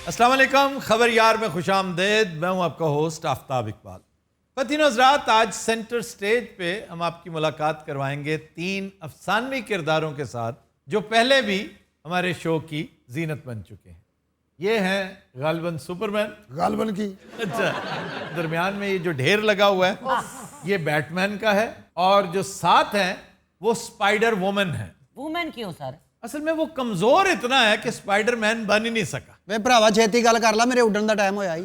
अस्सलाम वालेकुम, खबर यार में खुशामदेद। मैं हूं आपका होस्ट आफ्ताब इकबाल। ख़वातीन हज़रात, आज सेंटर स्टेज पे हम आपकी मुलाकात करवाएंगे 3 अफसानवी किरदारों के साथ जो पहले भी हमारे शो की जीनत बन चुके हैं। ये हैं गालिबन सुपरमैन, गालिबन की। अच्छा, दरमियान में ये जो ढेर लगा हुआ है ये बैटमैन का है, और जो साथ हैं वो स्पाइडर वुमन है। वुमेन क्यों सर? असल में वो कमजोर इतना है कि स्पाइडरमैन बन ही नहीं सका। वे भरावा छेती गल कर ला, मेरे उड्डण का टाइम होया ही।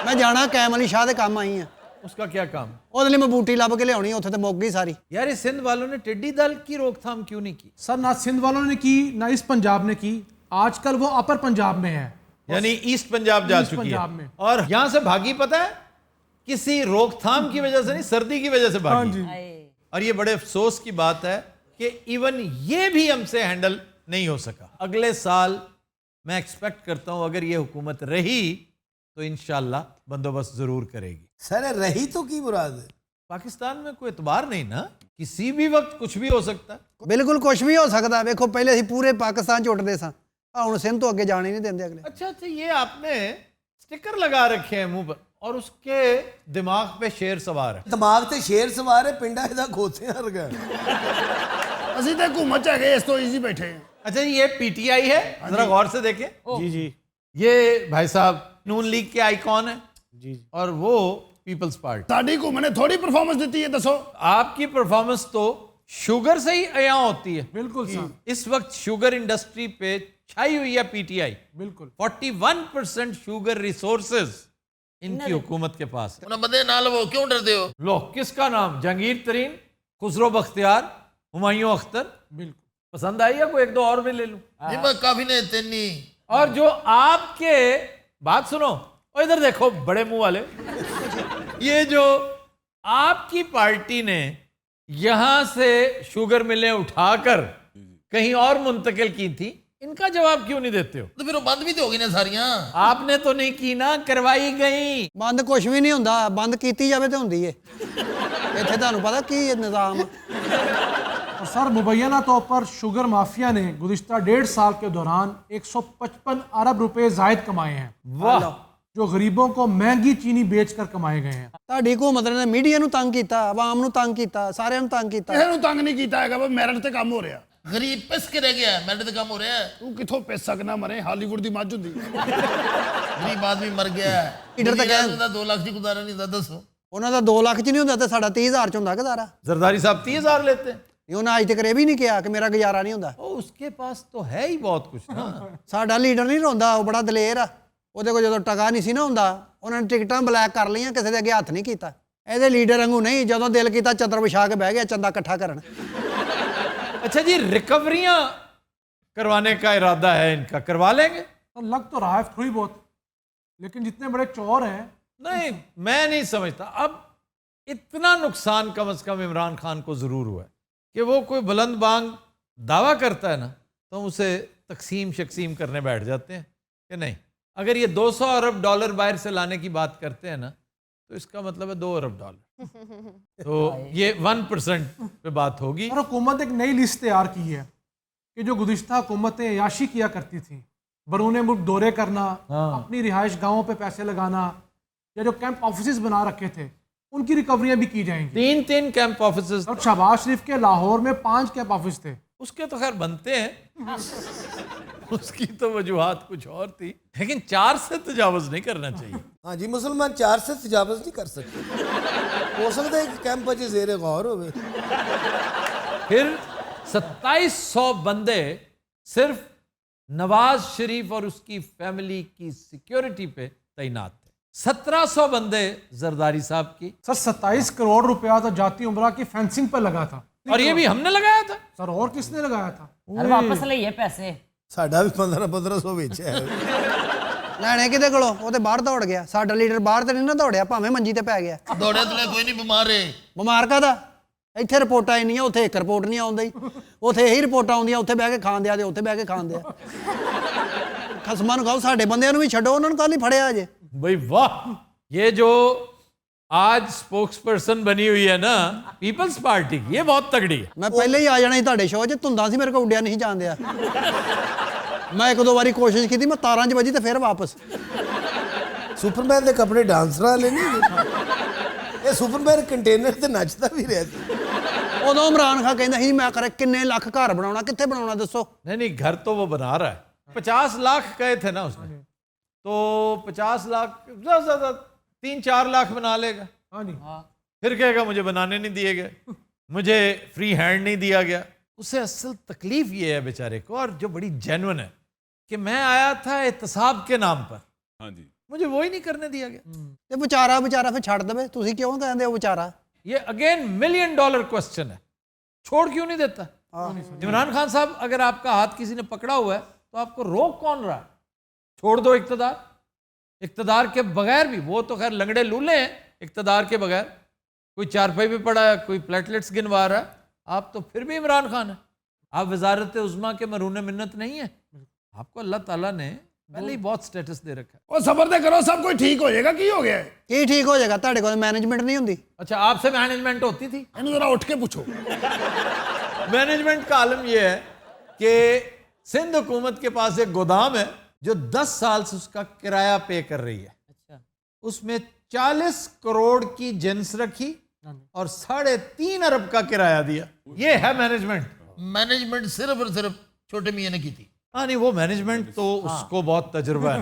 मैं जाना कैम अली शाह के काम आई हाँ। उसका क्या काम? ਉਹਦੇ ਲਈ मैं बूटी ਲੱਭ के लियानी, ਉੱਥੇ ਤੇ ਮੁੱਕ गई सारी। यार ये सिंध वालों ने टिड्डी दल की रोकथाम क्यों नहीं की? सर ना सिंध वालों ने की ना इस पंजाब ने की। आजकल वो अपर पंजाब में है, यानी ईस्ट पंजाब जा ईस्ट चुकी पंजाब है में। और यहां से भागी, पता है, किसी रोकथाम की वजह से नहीं, सर्दी की वजह से भागी। और ये बड़े अफसोस की बात है कि इवन ये भी हमसे हैंडल नहीं हो सका। अगले साल मैं एक्सपेक्ट करता हूं अगर ये हुकूमत रही तो इंशाल्लाह बंदोबस्त जरूर करेगी। सर रही तो की मुराद है? पाकिस्तान में कोई एतबार नहीं ना, किसी भी वक्त कुछ भी हो सकता है। बिल्कुल कुछ भी हो सकता है। देखो पहले असीं पूरे पाकिस्तान च उठते सा, हुण सिंध तो अगे जाने नहीं देंगे अगले। अच्छा अच्छा, ये आपने स्टिकर लगा रखे हैं मुंह पर और उसके दिमाग पे शेर सवार है। दिमाग ते शेर सवार है, पिंडा इहदा खोते वर्गा। ਅਸੀਂ ਤੇ ਘੁੰਮਣ ਚ ਹੈਗੇ, ਇਸ ਤੋਂ ਈਜ਼ੀ ਬੈਠੇ ਹਾਂ। अच्छा, ये पीटीआई है, जरा गौर से देखें। जी जी, ये भाई साहब नून लीग के आइकॉन है जी, और वो पीपल्स पार्टी। ਸਾਡੀ ਘੁੰਮ ने थोड़ी परफॉर्मेंस दी है, दसो। आपकी परफॉर्मेंस तो शुगर से ही अया होती है। बिल्कुल सर, इस वक्त शुगर इंडस्ट्री पे छाई हुई है पीटीआई। बिल्कुल 41% शुगर रिसोर्सेज इनकी हुकूमत के पास है। बंदे नाल वो क्यों डरते हो? लो, किसका नाम? जहांगीर तरीन, खुसरो बख्तियार, हुमायूं अख्तर। बिल्कुल पसंद आई है? कोई एक दो और भी ले लूं? काफी ने तेनी। और जो आपके, बात सुनो, और इधर देखो बड़े मुंह वाले, ये जो आपकी पार्टी ने यहां से शुगर मिलें उठाकर कहीं और मुंतकिल की थी, इनका जवाब क्यों नहीं देते हो? तो फिर वो बंद भी तो होगी ना सारियां। आपने तो नहीं की ना, करवाई गई। बंद कुछ भी नहीं होंदा, बंद कीती जावे ते हुंदी है। इत्थे तुहानूं पता की निज़ाम है। और सर मुबैना तौर पर शुगर माफिया ने गुज़िश्ता 1.5 साल के दौरान 155 अरब रुपए जायद कमाए हैं, वाह, जो गरीबों को महंगी चीनी बेचकर कमाए गए हैं। ਤੁਹਾਡੀ हुकूमत ने मीडिया ਨੂੰ ਤੰਗ ਕੀਤਾ, ਆਵਾਮ ਨੂੰ ਤੰਗ ਕੀਤਾ, ਸਾਰਿਆਂ ਨੂੰ ਤੰਗ ਕੀਤਾ। ਇਹਨੂੰ ਤੰਗ ਨਹੀਂ ਕੀਤਾ ਹੈਗਾ, ਬਸ ਮੈਰਿਟ ਤੇ ਕੰਮ ਹੋ ਰਿਹਾ। गरीब पिस के रह गया, मेरे तो काम हो रहा है। ਤੂੰ ਕਿੱਥੋਂ ਪਿਸ ਸਕਣਾ, ਮਰੇ ਹਾਲੀਵੁੱਡ ਦੀ ਮੱਝ ਹੁੰਦੀ। गरीब आदमी मर गया है, इधर तक है। 2 लाख की गुजारा नहीं था, दसो। ਉਹਨਾਂ ਦਾ 2 ਲੱਖ ਚ ਨਹੀਂ ਹੁੰਦਾ ਤੇ ਸਾਡਾ 30,000 ਚ ਹੁੰਦਾ ਗੁਜ਼ਾਰਾ। जरदारी साहब 30,000 लेते हैं। ਨਹੀਂ ਉਹਨਾਂ ਅੱਜ ਤੱਕ ਇਹ ਵੀ ਨਹੀਂ ਕਿਹਾ ਕਿ ਮੇਰਾ ਗੁਜ਼ਾਰਾ ਨਹੀਂ ਹੁੰਦਾ। ओ, उसके पास तो है ही बहुत कुछ ना। ਸਾਡਾ ਲੀਡਰ ਨਹੀਂ ਰੋਂਦਾ, ਉਹ ਬੜਾ ਦਲੇਰ ਆ। ਉਹਦੇ ਕੋਲ ਜਦੋਂ ਟਕਾ ਨਹੀਂ ਸੀ ਨਾ ਹੁੰਦਾ, ਉਹਨਾਂ ਨੇ ਟਿਕਟਾਂ ਬਲੈਕ ਕਰ ਲਈਆਂ, ਕਿਸੇ ਦੇ ਅੱਗੇ ਹੱਥ ਨਹੀਂ ਕੀਤਾ। ਇਹਦੇ ਲੀਡਰ ਵਾਂਗੂ ਨਹੀਂ, ਜਦੋਂ ਦਿਲ ਕੀਤਾ ਚਦਰ ਵਿਛਾ ਕੇ ਬਹਿ ਗਿਆ ਚੰਦਾ ਇਕੱਠਾ ਕਰਨ। अच्छा जी, रिकवरियां करवाने का इरादा है इनका, करवा लेंगे? तो लग तो रहा है थोड़ी बहुत, लेकिन जितने बड़े चोर हैं। नहीं, मैं नहीं समझता। अब इतना नुकसान कम से कम इमरान खान को जरूर हुआ है कि वो कोई बुलंद बांग दावा करता है ना, तो हम उसे तकसीम शक्सीम करने बैठ जाते हैं कि नहीं। अगर ये 200 अरब डॉलर बाहर से लाने की बात करते हैं ना, तो इसका मतलब है 2 अरब डॉलर। तो ये 1% पे बात होगी। और हुकूमत एक नई लिस्ट तैयार की है कि जो गुज़िश्ता हुकूमतें याशी किया करती थी, बरूने मुल्क दौरे करना, अपनी रिहाइश गाहों पे पैसे लगाना, या जो कैंप ऑफिस बना रखे थे उनकी रिकवरियां भी की जाएंगी। 3 कैंप ऑफिस। और शहबाज शरीफ के लाहौर में 5 कैंप ऑफिस थे। उसके तो खैर बनते हैं, उसकी तो वजूहात कुछ और थी, लेकिन 4 से तजावुज नहीं करना चाहिए। हाँ जी, मुसलमान 4 से तजावुज नहीं कर सकते। हो सकता है कि कैंप च ज़ेरे गौर होवे। फिर 2700 बंदे सिर्फ नवाज शरीफ और उसकी फैमिली की सिक्योरिटी पे तैनात थे। 1700 बंदे जरदारी साहब की। सर 27 करोड़ रुपया तो जाती उमरा की फेंसिंग पर लगा था, और ये भी हमने लगाया था। सर और किसने लगाया था? और वापस लिए पैसे साडा भी 1500 ਵਿੱਚ ਹੈ। ਲੈਣੇ ਕਿਹਦੇ ਕੋਲੋਂ? ਉਹ ਤੇ ਬਾਹਰ ਦੌੜ ਗਿਆ। ਸਾਡਾ ਲੀਡਰ ਬਾਹਰ ਤੇ ਨਹੀਂ ਨਾ ਦੌੜਿਆ, ਭਾਵੇਂ ਮੰਜੀ ਤੇ ਪੈ ਗਿਆ। ਦੌੜਿਆ ਤੇ ਕੋਈ ਨਹੀਂ, ਬਿਮਾਰ ਹੈ। ਬਿਮਾਰ ਕਾਹਦਾ? ਇੱਥੇ ਰਿਪੋਰਟਾਂ ਇੰਨੀਆਂ, ਉੱਥੇ ਇੱਕ ਰਿਪੋਰਟ ਨਹੀਂ ਆਉਂਦੀ। ਉੱਥੇ ਇਹੀ ਰਿਪੋਰਟਾਂ ਆਉਂਦੀਆਂ, ਉੱਥੇ ਬਹਿ ਕੇ ਖਾਂਦੇ ਆ ਤੇ ਉੱਥੇ ਬਹਿ ਕੇ ਖਾਂਦੇ ਆ। ਖਸਮਾਂ ਨੂੰ ਕਹੋ ਸਾਡੇ ਬੰਦਿਆਂ ਨੂੰ ਵੀ ਛੱਡੋ, ਉਹਨਾਂ ਨੂੰ ਕੱਲ ਹੀ ਫੜਿਆ ਅਜੇ। भाई वाह, ये जो आज स्पोक्स पर्सन बनी हुई है ना पीपल्स पार्टी की, ये बहुत तगड़ी है। मैं पहले ही आ जाना ਸੀ ਤੁਹਾਡੇ ਸ਼ੋਅ 'ਚ, ਧੁੰਦਾਂ ਸੀ, ਮੇਰੇ ਕੋਲ ਉੱਡਿਆ ਨਹੀਂ ਜਾਣ ਦਿਆ। ਮੈਂ ਇੱਕ ਦੋ ਵਾਰੀ ਕੋਸ਼ਿਸ਼ ਕੀਤੀ, ਮੈਂ ਤਾਰਾਂ 'ਚ ਵੱਜੀ ਤੇ ਫਿਰ ਵਾਪਸ। ਸੁਪਰਮੈਨ ਦੇ ਕੱਪੜੇ ਡਾਂਸਰਾਂ ਵਾਲੇ ਨਹੀਂ ਹੈਗੇ। ਇਹ ਸੁਪਰਮੈਨ ਕੰਟੇਨਰ ਤੇ ਨੱਚਦਾ ਵੀ ਰਿਹਾ ਸੀ। ਉਦੋਂ ਇਮਰਾਨ ਖਾਨ ਕਹਿੰਦਾ ਸੀ ਮੈਂ ਕਰੇ ਕਿੰਨੇ ਲੱਖ ਘਰ ਬਣਾਉਣਾ, ਕਿੱਥੇ ਬਣਾਉਣਾ ਦੱਸੋ। नहीं नहीं, घर तो वो बना रहा है। 50 लाख कहे थे ना उसने, तो 50 लाख ज़्यादा से ज़्यादा 3-4 लाख बना लेगा। हाँ जी। फिर कहेगा मुझे बनाने नहीं दिए गए, मुझे फ्री हैंड नहीं दिया गया। उसे असल तकलीफ ये है बेचारे को, और जो बड़ी जेन्युइन है, कि मैं आया था एहतसाब के नाम पर, हाँ जी, मुझे वो ही नहीं करने दिया गया। ਤੇ ਵਿਚਾਰਾ ਫਿਰ ਛੱਡ ਦੇਵੇ, ਤੁਸੀਂ ਕਿਉਂ ਕਹਿੰਦੇ ਹੋ ਵਿਚਾਰਾ? ये अगेन $1 मिलियन क्वेश्चन है, छोड़ क्यों नहीं देता? इमरान खान साहब, अगर आपका हाथ किसी ने पकड़ा हुआ है तो आपको रोक कौन रहा है? छोड़ दो इक्तदार। इक्तदार के बगैर भी, वो तो खैर लंगड़े लूले हैं, इक्तदार के बगैर कोई चारपाई पे पड़ा है, कोई प्लेटलेट्स गिनवा रहा है, आप तो फिर भी इमरान खान है। आप वजारत उज़्मा के मरून मिन्नत नहीं है। आपको अल्लाह ताला ने पहले ही बहुत स्टेटस दे रखा है। ਉਹ ਸਬਰ ਤੇ ਕਰੋ, ਸਭ ਕੁਝ ਠੀਕ ਹੋ ਜਾਏਗਾ। ਕੀ ਹੋ ਗਿਆ ਹੈ? ਕੀ ਠੀਕ ਹੋ ਜਾਏਗਾ? ਤੁਹਾਡੇ ਕੋਲ ਮੈਨੇਜਮੈਂਟ नहीं ਹੁੰਦੀ? अच्छा, आपसे मैनेजमेंट होती थी? ਇਹਨੂੰ ਜ਼ਰਾ ਉੱਠ ਕੇ ਪੁੱਛੋ। मैनेजमेंट का आलम यह है कि सिंध हुकूमत के पास एक गोदाम है जो 10 साल से उसका किराया पे कर रही है। अच्छा, उसमें 40 करोड़ की जिन्स रखी और 3.5 अरब का किराया दिया। ये है मैनेजमेंट। मैनेजमेंट सिर्फ और सिर्फ छोटे मियाँ ने की थी। हाँ नहीं, वो मैनेजमेंट तो उसको बहुत तजुर्बा है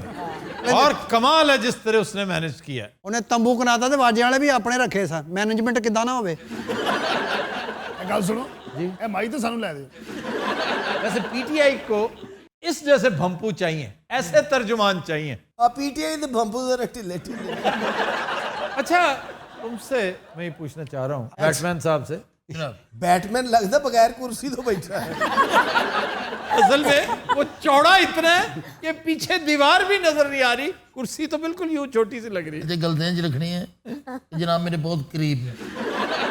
और कमाल है जिस तरह उसने मैनेज किया है। ਉਹਨੇ ਤੰਬੂ ਕਨਾਤਾ ਤੇ ਵਾਜੇ ਵਾਲੇ ਵੀ ਆਪਣੇ ਰੱਖੇ ਸਨ। ਮੈਨੇਜਮੈਂਟ ਕਿੱਦਾਂ ਨਾ ਹੋਵੇ? ਇਹ ਗੱਲ ਸੁਣੋ ਜੀ, ਇਹ ਮਾਈ ਤਾਂ ਸਾਨੂੰ ਲੈ ਦਿਓ। वैसे पीटीआई को इस जैसे भंपू चाहिए, ऐसे तर्जुमान चाहिए। ਆ ਪੀਟੀਆਈ ਦੇ ਬੰਬੂ ਜ਼ਰਾ ਢਿੱਲੇ ਢਿੱਲੇ। अच्छा, तुमसे मैं ये पूछना चाह रहा हूँ बैटमैन साहब से। बैटमैन लगता बगैर कुर्सी तो बैठा है। असल में वो चौड़ा इतना है कि पीछे दीवार भी नजर नहीं आ रही, कुर्सी तो बिल्कुल यूं छोटी सी लग रही है। ये गलतियां जी रखनी है, जनाब मेरे बहुत करीब है।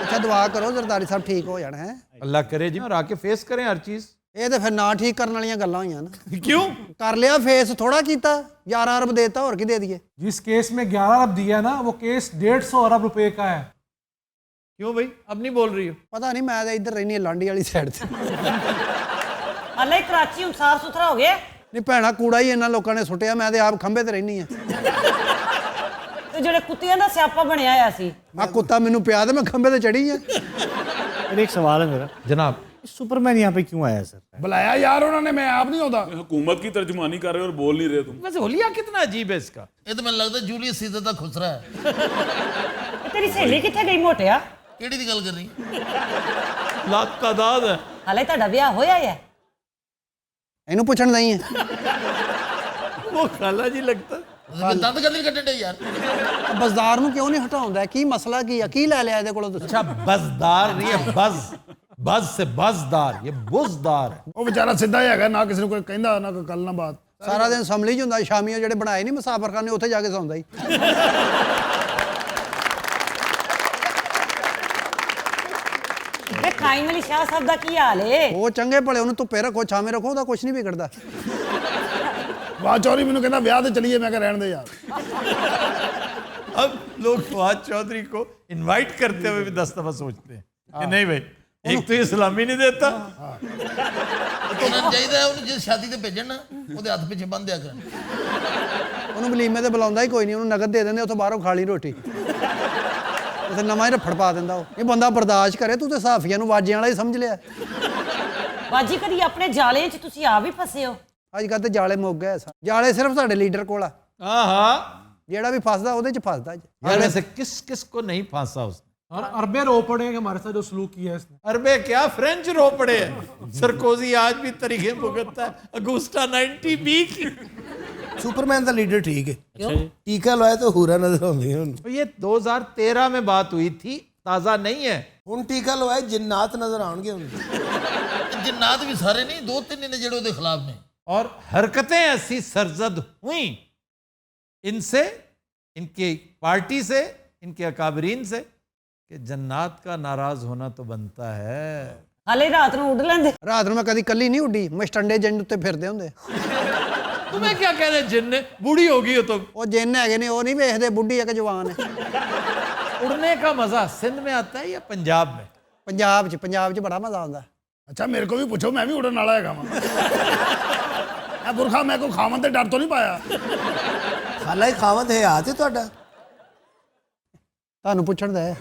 ਅੱਛਾ ਦੁਆ ਕਰੋ ਜ਼ਰਦਾਰੀ ਸਾਹਿਬ ਠੀਕ ਹੋ ਜਾਣ। ਹੈ अल्लाह करे जी, और आके फेस करें हर चीज। ਇਹ ਤੇ ਫਿਰ ਨਾ ਠੀਕ ਕਰਨ ਵਾਲੀਆਂ ਗੱਲਾਂ ਹੋਈਆਂ ਨਾ। क्यों? ਕਰ ਲਿਆ ਫੇਸ, ਥੋੜਾ ਕੀਤਾ। 11 ਅਰਬ ਦੇਤਾ, ਹੋਰ ਕੀ ਦੇ ਦਈਏ? जिस केस में 11 अरब दिया ना, वो केस 150 अरब रुपए का है। क्यों भाई, अब नहीं बोल रही हो? ਪਤਾ ਨਹੀਂ, ਮੈਂ ਤਾਂ ਇੱਧਰ ਰਹਿਣੀ ਲਾਂਡੀ ਵਾਲੀ ਸਾਈਡ ਤੇ। ਹਾਲੇ ਕਰਾਚੀ ਹੁਣ ਸਾਫ ਸੁਥਰਾ ਹੋ ਗਿਆ। ਨਹੀਂ ਭੈਣਾ, ਕੂੜਾ ਹੀ ਇਹਨਾਂ ਲੋਕਾਂ ਨੇ ਸੁੱਟਿਆ, ਮੈਂ ਤੇ ਆਪ ਖੰਭੇ ਤੇ ਰਹਿਣੀ ਆ। ਤੇ ਜਿਹੜੇ ਕੁੱਤਿਆਂ ਦਾ ਸਿਆਪਾ ਬਣਿਆ ਹੋਇਆ ਸੀ, ਆ ਕੁੱਤਾ ਮੈਨੂੰ ਪਿਆ ਤੇ ਮੈਂ ਖੰਭੇ ਤੇ ਚੜੀ ਆ। एक सवाल है मेरा, जनाब, सुपरमैन यहाँ पे क्यों आया सर? ਬੁਲਾਇਆ ਯਾਰ ਉਹਨਾਂ ਨੇ, ਮੈਂ ਆਪ ਨਹੀਂ ਆਉਂਦਾ। हुकूमत की तर्जुमानी कर रहे हो और बोल नहीं रहे तुम। वैसे होलिया कितना अजीब है इसका। ये तो मैंने लगता जूलियस सीजर का खुसरा है। ਤੇ ਤੇਰੀ ਸਹੇਲੀ ਕਿੱਥੇ ਗਈ ਮੋਟਿਆ? केड़ी दी गल कर रही? लातादाद है। ਹਾਲੇ ਤੁਹਾਡਾ ਵਿਆਹ ਹੋਇਆ ਹੈ? ਇਹਨੂੰ ਪੁੱਛਣ ਨਹੀਂ ਹੈ। वो खाला जी लगता है। दंद गंदी कट्टे डे यार। ਬਸਦਾਰ ਨੂੰ ਕਿਉਂ ਨਹੀਂ ਹਟਾਉਂਦਾ? ਕੀ ਮਸਲਾ ਕੀ ਆ? ਕੀ ਲੈ ਲਿਆ ਇਹਦੇ ਕੋਲੋਂ ਤੁਸੀਂ? अच्छा, बजदार नहीं है, बज, बज से बजदार, ये बुजदार है। ਉਹ ਵਿਚਾਰਾ ਸਿੱਧਾ ਹੀ ਹੈਗਾ, ਨਾ ਕਿਸੇ ਨੂੰ ਕੋਈ ਕਹਿੰਦਾ, ਨਾ ਕੋਈ ਗੱਲ ਨਾ ਬਾਤ। ਸਾਰਾ ਦਿਨ ਸੰਭਲੀ 'ਚ ਹੁੰਦਾ, ਸ਼ਾਮੀਓ ਜਿਹੜੇ ਬਣਾਏ ਨਹੀਂ ਮੁਸਾਫਰਖਾਨੇ, ਉੱਥੇ ਜਾ ਕੇ ਸੌਂਦਾ ਹੀ। ਵੇ ਖਾਈਮ ਅਲੀ ਸ਼ਾਹ ਸਾਹਿਬ ਦਾ ਕੀ ਹਾਲ ਏ? ਉਹ ਚੰਗੇ ਭਲੇ, ਉਹਨੂੰ ਧੁੱਪੇ ਰੱਖੋ, ਛਾਵੇਂ ਰੱਖੋ, ਉਹਦਾ ਕੁਝ ਨਹੀਂ ਵਿਗੜਦਾ। ਵਾਹ ਚੌਰੀ ਮੈਨੂੰ ਕਹਿੰਦਾ ਵਿਆਹ ਤੇ ਚਲੀਏ, ਮੈਂ ਕਿਹਾ ਰਹਿਣ ਦੇ ਯਾਰ। अब लोग फवाद चौधरी को इनवाइट करते हुए भी 10 दफा सोचते हैं कि नहीं भाई, एक तो ये सलामी नहीं देता। तो उन्हें चाहिए उन्हें जिस शादी ते भेजन ना, ਉਹਦੇ ਹੱਥ ਪਿੱਛੇ ਬੰਨ ਦਿਆ ਕਰਨ। ਉਹਨੂੰ ਵਲੀਮੇ ਤੇ ਬੁਲਾਉਂਦਾ ਹੀ ਕੋਈ ਨਹੀਂ, ਉਹਨੂੰ ਨਗਦ ਦੇ ਦਿੰਦੇ, ਉੱਥੋਂ ਬਾਹਰੋਂ ਖਾ ਲਈ ਰੋਟੀ। ਉੱਥੇ ਨਵਾਂ ਹੀ ਰਫੜ ਪਾ ਦਿੰਦਾ ਉਹ। ਇਹ ਬੰਦਾ ਬਰਦਾਸ਼ਤ ਕਰੇ, ਤੂੰ ਤੇ ਸਾਫੀਆਂ ਨੂੰ ਵਾਜਿਆਂ ਵਾਲਾ ਹੀ ਸਮਝ ਲਿਆ। ਬਾਜੀ ਕਦੀ ਆਪਣੇ ਜਾਲੇ 'ਚ ਤੁਸੀਂ ਆ ਵੀ ਫਸੇ ਹੋ? ਅੱਜ ਕੱਲ੍ਹ ਤੇ ਜਾਲੇ ਮੁੱਕ ਗਏ। ਜਾਲੇ ਸਿਰਫ ਸਾਡੇ ਲੀਡਰ ਕੋਲ ਆ। हाँ हाँ, ਜਿਹੜਾ ਵੀ ਫਸਦਾ ਉਹਦੇ 'ਚ ਫਸਦਾ। जाने से किस किस को नहीं फांसा उसने। और अरबे रो पड़े कि हमारे साथ जो सलूक किया है इसने। अरबे क्या, फ्रेंच रो पड़े हैं। सरकोजी आज भी तरीके भुगतता है, अगुस्टा 90B की। सुपरमैन का लीडर ठीक है। टीका लवाया तो हुरा नजर आਉਂਦੀ ਹੁਣ। तो ये 2013 में बात हुई थी, ताज़ा नहीं है। ਹੁਣ ਟੀਕਾ ਲਵਾਇਆ जिन्नात नजर आउणगे ਹੁਣ। जिन्नात भी सारे नहीं, 2-3 ने जेड़े ਉਹਦੇ खिलाफ ने। और हरकतें ऐसी सरजद हुई इनसे, इनकी पार्टी से, इनके अकाबरीन से, कि जन्नात का नाराज होना तो बनता है। ਹਾਲੇ ਰਾਤ ਨੂੰ ਉੱਡ ਲੈਂਦੇ। ਰਾਤ ਨੂੰ ਮੈਂ ਕਦੀ ਕੱਲੀ ਨਹੀਂ ਉੱਡੀ, ਮਸਟੰਡੇ ਜੰਡ ਉੱਤੇ ਫਿਰਦੇ ਹੁੰਦੇ। तुम्हें क्या कहना है, जिन्न बूढ़ी होगी हो तो ਉਹ ਜਿੰਨ ਹੈਗੇ ਨੇ, ਉਹ ਨਹੀਂ ਵੇਖਦੇ ਬੁੱਢੀ ਹੈ ਕਿ ਜਵਾਨ ਹੈ। उड़ने का मजा सिंध में आता है या पंजाब में? ਪੰਜਾਬ 'ਚ ਬੜਾ ਮਜ਼ਾ ਆਉਂਦਾ। ਅੱਛਾ ਮੇਰੇ ਕੋ ਵੀ ਪੁੱਛੋ, ਮੈਂ ਵੀ ਉੜਨ ਵਾਲਾ ਹੈਗਾ ਵਾਂ। ਇਹ ਬੁਰਖਾ ਮੈਂ ਕੋ ਖਾਵਣ ਤੇ ਡਰ ਤੋਂ ਨਹੀਂ ਪਾਇਆ ਖਾਲਾ ਹੀ ਖਾਵਤ ਹੈ ਆ ਤੇ ਤੁਹਾਡਾ ਤੁਹਾਨੂੰ ਪੁੱਛਣ ਦਾ ਹੈ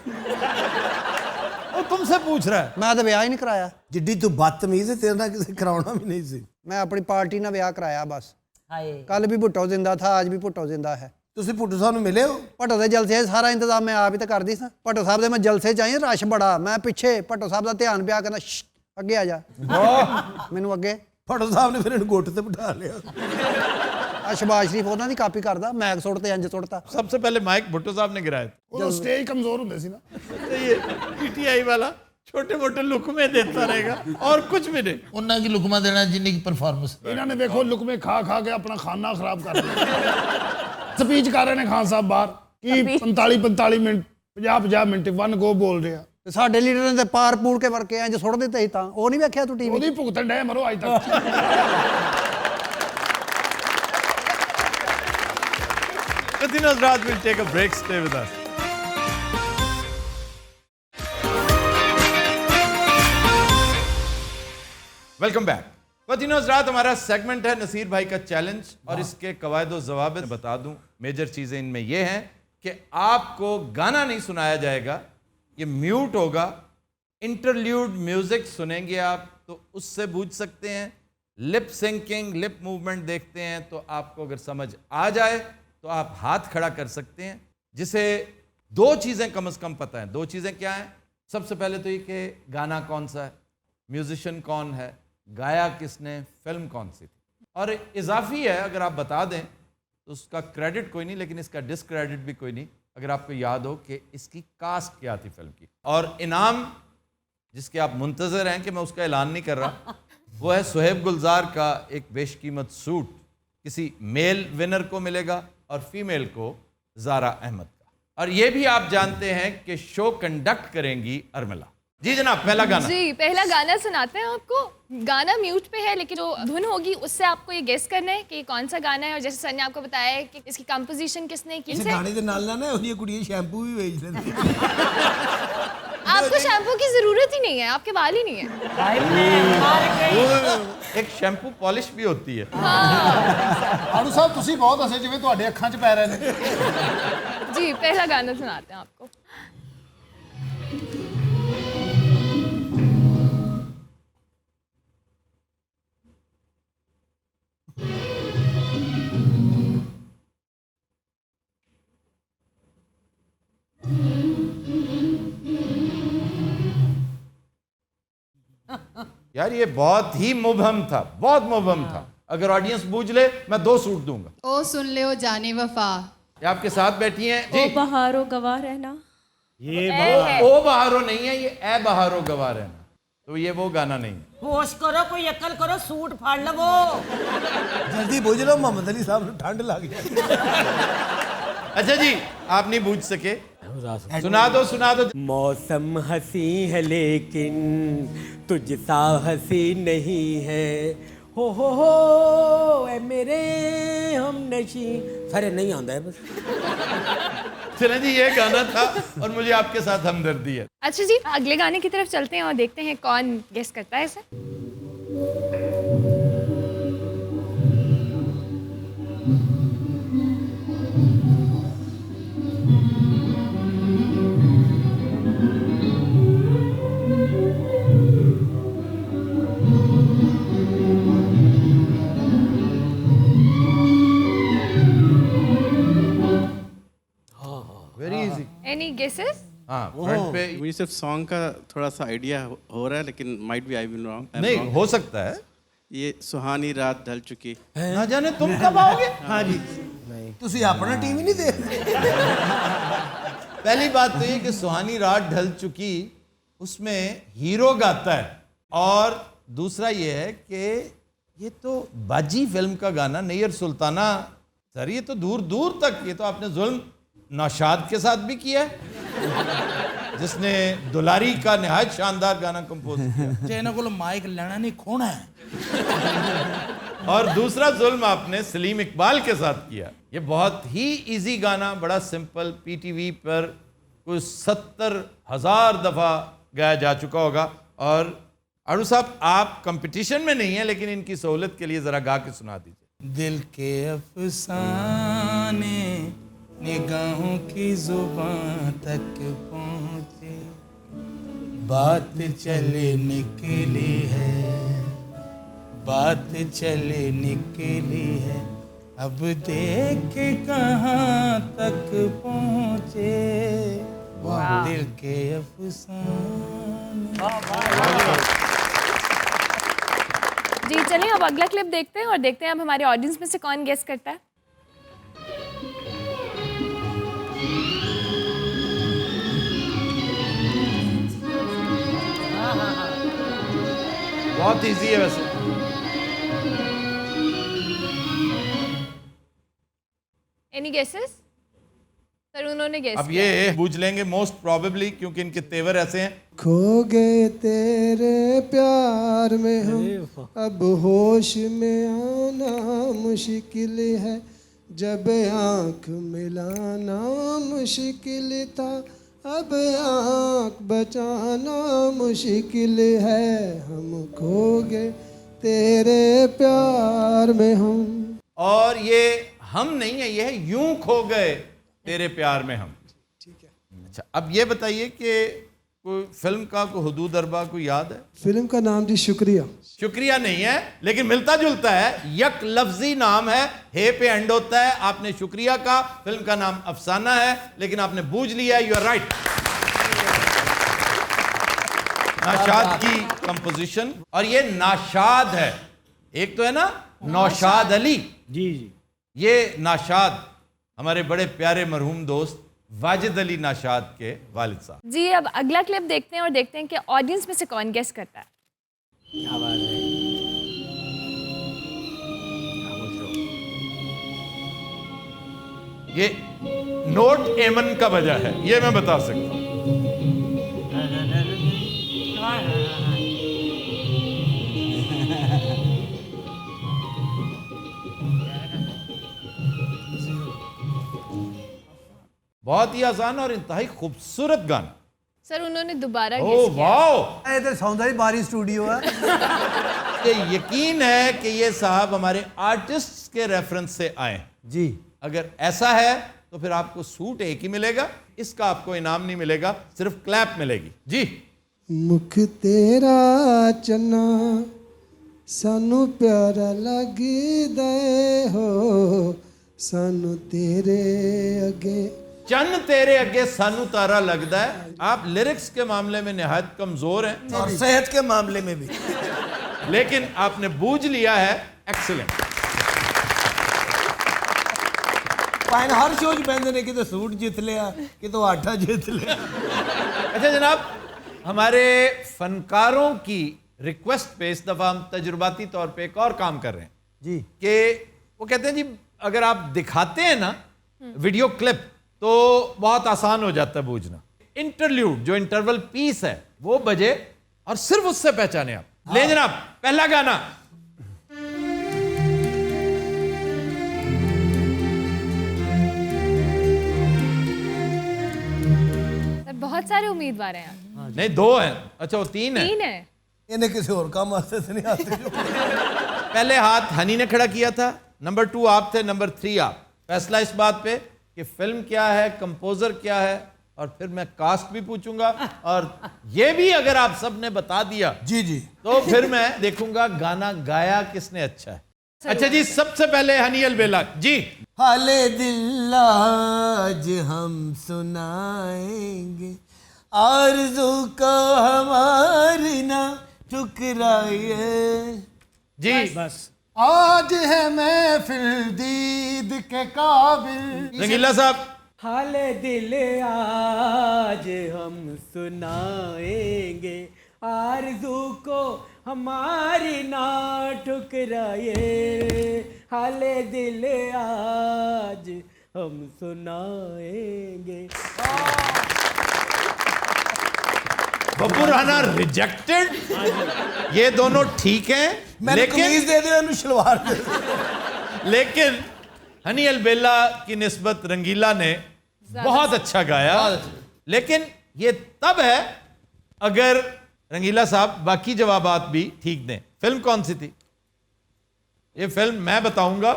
वो तुमसे पूछ रहा है। ਮੈਂ ਤਾਂ ਵਿਆਹ ਹੀ ਨਹੀਂ ਕਰਾਇਆ ਜਿੱਡੀ ਤੂੰ ਬਦਤਮੀਜ਼ ਹੈ ਤੇਰੇ ਨਾਲ ਕਿਸੇ ਕਰਾਉਣਾ ਵੀ ਨਹੀਂ ਸੀ ਮੈਂ ਆਪਣੀ ਪਾਰਟੀ ਨਾਲ ਵਿਆਹ ਕਰਾਇਆ ਬਸ ਹਾਏ कल भी भुट्टो जिंदा था आज भी भुट्टो जिंदा है ਤੁਸੀਂ ਭੁੱਟੂ ਸਾਹਿਬ ਨੂੰ ਮਿਲੇ ਹੋ ਭੱਟੋ ਦੇ ਜਲਸੇ ਸਾਰਾ ਇੰਤਜ਼ਾਮ ਮੈਂ ਆਪ ਹੀ ਤਾਂ ਕਰਦੀ ਸਾਂ ਭੱਟੋ ਸਾਹਿਬ ਦੇ ਮੈਂ ਜਲਸੇ ਚ ਆਈ ਰਸ਼ ਬੜਾ ਮੈਂ ਪਿੱਛੇ ਭੱਟੋ ਸਾਹਿਬ ਦਾ ਧਿਆਨ ਪਿਆ ਕਹਿੰਦਾ "ਸ਼ਸ਼, ਅੱਗੇ ਆ ਜਾ ਮੈਨੂੰ ਅੱਗੇ ਭੁੱਟੂ ਸਾਹਿਬ ਨੇ ਫਿਰ ਇਹਨੂੰ ਗੁੱਟ ਤੇ ਬਿਠਾ ਲਿਆ ਆ ਸ਼ਬਾਜ਼ ਸ਼ਰੀਫ ਉਹਨਾਂ ਦੀ ਕਾਪੀ ਕਰਦਾ ਮੈਗ ਸੁੱਟ ਤੇ ਇੰਜ ਸੁੱਟਤਾ सबसे पहले माइक भुट्टो साहब ने गिराया था। ਉਹ ਸਟੇਜ ਕਮਜ਼ੋਰ ਹੁੰਦੇ ਸੀ ਨਾ तो ये पीटीआई वाला छोटे मोटे लुकमे देता रहेगा और कुछ भी नहीं। ਉਹਨਾਂ ਕੀ ਲੁਕਮਾ ਦੇਣਾ ਜਿੰਨੀ ਕੀ ਪਰਫਾਰਮੈਂਸ ਇਹਨਾਂ ਨੇ ਵੇਖੋ ਲੁਕਮੇ ਖਾ ਖਾ ਕੇ ਆਪਣਾ ਖਾਨਾ ਖਰਾਬ ਕਰ ਲਿਆ ਸਪੀਚ ਕਰ ਰਹੇ ਨੇ ਖਾਨ ਸਾਹਿਬ ਬਾਹਰ ਕੀ 45 ਮਿੰਟ 50 ਮਿੰਟ ਵਨ ਗੋ ਬੋਲ ਰਿਹਾ ਤੇ ਸਾਡੇ ਲੀਡਰ ਨੇ ਤੇ ਪਾਰ ਪੂਰ ਕੇ ਵਰਕੇ ਇੰਜ ਸੁੱਟ ਦਿੱਤੇ ਸੀ ਤਾਂ ਉਹ ਨਹੀਂ ਵੇਖਿਆ ਤੂੰ ਟੀਵੀ ਉਹਦੀ ਭੁਗਤਣ ਡਏ ਮਰੋ ਅੱਜ ਤੱਕ Within Hazrat will take a break. Stay with us. Welcome back. वतीनो हज़रात, हमारा सेगमेंट है नसीर भाई का चैलेंज और इसके कवायद ज़वाबित बता दूं। मेजर चीज़ें इनमें यह हैं कि आपको गाना नहीं सुनाया जाएगा, ये म्यूट होगा। इंटरल्यूड म्यूजिक सुनेंगे आप तो उससे बूझ सकते हैं। लिप सिंकिंग, लिप मूवमेंट देखते हैं तो आपको अगर समझ आ जाए तो आप हाथ खड़ा कर सकते हैं। जिसे दो चीज़ें कम से कम पता हैं। दो चीज़ें क्या हैं? सबसे पहले तो ये कि गाना कौन सा है, म्यूजिशियन कौन है, गाया किसने, फिल्म कौन सी थी। और इजाफी है, अगर आप बता दें तो उसका क्रेडिट कोई नहीं, लेकिन इसका डिसक्रेडिट भी कोई नहीं अगर आपको याद हो कि इसकी कास्ट क्या थी फिल्म की। और इनाम जिसके आप मुंतज़र हैं कि मैं उसका ऐलान नहीं कर रहा, वो है सुहेब गुलजार का एक बेशकीमत सूट। किसी मेल विनर को मिलेगा और फीमेल को ज़ारा अहमद का। और ये भी आप जानते हैं कि शो कंडक्ट करेंगी अर्मिला। जी जनाब, पहला गाना। जी, पहला गाना सुनाते हैं आपको। गाना म्यूट पे है, लेकिन जो धुन होगी उससे आपको ये गेस करना है कि कौन सा गाना है। और जैसे सर ने आपको बताया है कि इसकी कंपोजिशन किसने की इस है। गाने ਦੇ ਨਾਲ ਨਾ ਉਹਦੀਆਂ ਕੁੜੀਆਂ ਸ਼ੈਂਪੂ ਵੀ ਵੇਚ ਲੈਂਦੀ आपको शैम्पू की जरूरत ही नहीं है, आपके बाल ही नहीं है। भाई मैं हार गई। एक शैम्पू पॉलिश भी होती है। ਆੜੂ ਸਾਹਿਬ ਤੁਸੀਂ ਬਹੁਤ ਹੱਸੇ ਜਿਵੇਂ ਤੁਹਾਡੇ ਅੱਖਾਂ 'ਚ ਪੈ ਰਹੇ ਨੇ जी, पहला गाना सुनाते हैं आपको। यार ये बहुत ही मुबहम था, बहुत मुबहम था। अगर ऑडियंस बूझ ले मैं 2 सूट दूंगा। ओ सुन ले ओ जाने वफा। ये आपके साथ बैठी हैं जी। बहारो गवाह रहना। ये ओ बहारो नहीं है, ये ए बहारो गवाह रहना। तो ये वो गाना नहीं है। होश करो, कोई अकल करो, सूट फाड़ लवो। ਜਲਦੀ ਬੁੱਝ ਲਓ, ਮੁਹੰਮਦ ਅਲੀ ਸਾਹਿਬ ਨੂੰ ਠੰਡ ਲੱਗ ਜਾਏ। अच्छा जी, आप नहीं बूझ सके, सुना दो सुना दो। मौसम हंसी है लेकिन तुझसा हंसी नहीं है। हो ए मेरे हम नशी सारे नहीं आंदा है बस। चलें जी, ये गाना था और मुझे आपके साथ हमदर्दी है। अच्छा जी, अगले गाने की तरफ चलते हैं और देखते हैं कौन गेस करता है इसे। Very easy. Any guesses? हाँ, फ्रंट पे मुझे सिर्फ सॉन्ग का थोड़ा सा आइडिया हो रहा है, लेकिन might be I will wrong. नहीं हो सकता है। ये सुहानी रात ढल चुकी। ना जाने तुम कब आओगे। हाँ जी, ਤੁਸੀਂ ਆਪਣਾ ਟੀਵੀ ਨਹੀਂ ਦੇਖਦੇ। पहली बात तो ये कि सुहानी रात ढल चुकी उसमें हीरो गाता है, और दूसरा ये है कि ये तो बाजी फिल्म का गाना नैयर सुल्ताना सर, ये तो दूर दूर तक, ये तो आपने जुल्म नौशाद के साथ भी किया है जिसने दुलारी का निहायत शानदार गाना कंपोज किया। ਜੇ ਇਹਨਾਂ ਕੋਲ ਮਾਈਕ ਲੈਣਾ ਨਹੀਂ ਖੋਣਾ है। और दूसरा जुल्म आपने सलीम इकबाल के साथ किया। ये बहुत ही इजी गाना, बड़ा सिंपल, पीटीवी पर कुछ 70,000 दफ़ा गाया जा चुका होगा। और आड़ू साहब आप कंपटीशन में नहीं है, लेकिन इनकी सहूलत के लिए जरा गा के सुना दीजिए। दिल के अफसाने निगाहों की जुबान तक पहुँचे, बात चले निकली है, बात चले निकली है, अब देख कहाँ तक पहुँचे दिल के अफसाने। जी चलिए अब अगला क्लिप देखते हैं और देखते हैं अब हमारे ऑडियंस में से कौन गेस करता है। बहुत इजी है वैसे। Any guesses? सर उन्होंने गेस अब ये बूझ लेंगे मोस्ट प्रोबेबली, क्योंकि इनके तेवर ऐसे हैं। खो गए तेरे प्यार में हम, अब होश में आना मुश्किल है, जब आँख मिलाना मुश्किल था, अब आँख बचाना मुश्किल है, हम खो गए तेरे प्यार में हम। और ये हम नहीं है, ये है यूं खो गए तेरे प्यार में हम। ठीक है। अच्छा अब ये बताइए कि कोई फिल्म का कोई हुदूद अरबा कोई याद है? फिल्म का नाम जी शुक्रिया। शुक्रिया नहीं है, लेकिन मिलता जुलता है, यक लफ्जी नाम है, हे पे एंड होता है। आपने शुक्रिया का, फिल्म का नाम अफसाना है, लेकिन आपने बूझ लिया। You are right. नाशाद की कंपोजिशन, और ये नाशाद है। एक तो है ना नौशाद अली, जी जी, ये नाशाद हमारे बड़े प्यारे मरहूम दोस्त वाजिद अली नाशाद के वालिद साहब। जी अब अगला क्लिप देखते हैं और देखते हैं कि ऑडियंस में से कौन गेस करता है। क्या बात है। ये नोट एमन का वजह है, ये मैं बता सकता हूं। बहुत ही आसान और इंतहाई खूबसूरत गाना। सर उन्होंने दोबारा ओ गेस किया। वाओ, ये तो सौंदर्य बारी स्टूडियो है। ये यकीन है कि ये साहब हमारे आर्टिस्ट्स के रेफरेंस से आए जी। अगर ऐसा है तो फिर आपको सूट एक ही मिलेगा, इसका आपको इनाम नहीं मिलेगा, सिर्फ क्लैप मिलेगी। जी। मुख तेरा चन्ना सानू प्यारा लगदा हो, सानू तेरे अगे, चन्न तेरे अगे सानू तारा लगदा है। आप लिरिक्स के मामले में निहायत कमजोर हैं और सेहत के मामले में भी, लेकिन आपने बूझ लिया है। एक्सीलेंट। पाइन हर शोज बंदे ने कि सूट जीत लिया, कि तो आटा जीत लिया। अच्छा जनाब, हमारे फनकारों की रिक्वेस्ट पे इस दफा हम तजुर्बाती तौर पे एक और काम कर रहे हैं जी, कि वो कहते हैं जी अगर आप दिखाते हैं ना वीडियो क्लिप तो बहुत आसान हो जाता है बूझना। इंटरल्यूड जो इंटरवल पीस है वो बजे और सिर्फ उससे पहचाने आप। ले जनाब पहला गाना। सर बहुत सारे उम्मीदवार हैं यहाँ। नहीं दो हैं। अच्छा वो तीन है। तीन है। इन्हें किसी और काम वास्ते से नहीं आते। पहले हाथ हनी ने खड़ा किया था, नंबर 2 आप थे, नंबर 3 आप। फैसला इस बात पे कि फिल्म क्या है, कंपोजर क्या है, और फिर मैं कास्ट भी पूछूंगा, और ये भी अगर आप सब ने बता दिया जी जी तो फिर मैं देखूंगा गाना गाया किसने अच्छा है। अच्छा जी, सबसे पहले हनी अलबेला जी। हाले दिल आज हम सुनाएंगे, आरज़ू को हमारी ना ठुकराइए जी। बस आज है महफिल दीद के काबिल। रंगीला साहब। हाले दिल आज हम सुनाएंगे, आरज़ू को हमारी ना ठुकराए, हाले दिल आज हम सुनाएंगे। बब्बू राना रिजेक्टेड। ये दोनों ठीक हैं, कमीज दे दे, शलवार दे दे। लेकिन हनी अलबेला की निस्बत रंगीला ने बहुत अच्छा गाया। लेकिन ये तब है अगर रंगीला साहब बाकी जवाबात भी ठीक दें। फिल्म कौन सी थी? ये फिल्म मैं बताऊंगा,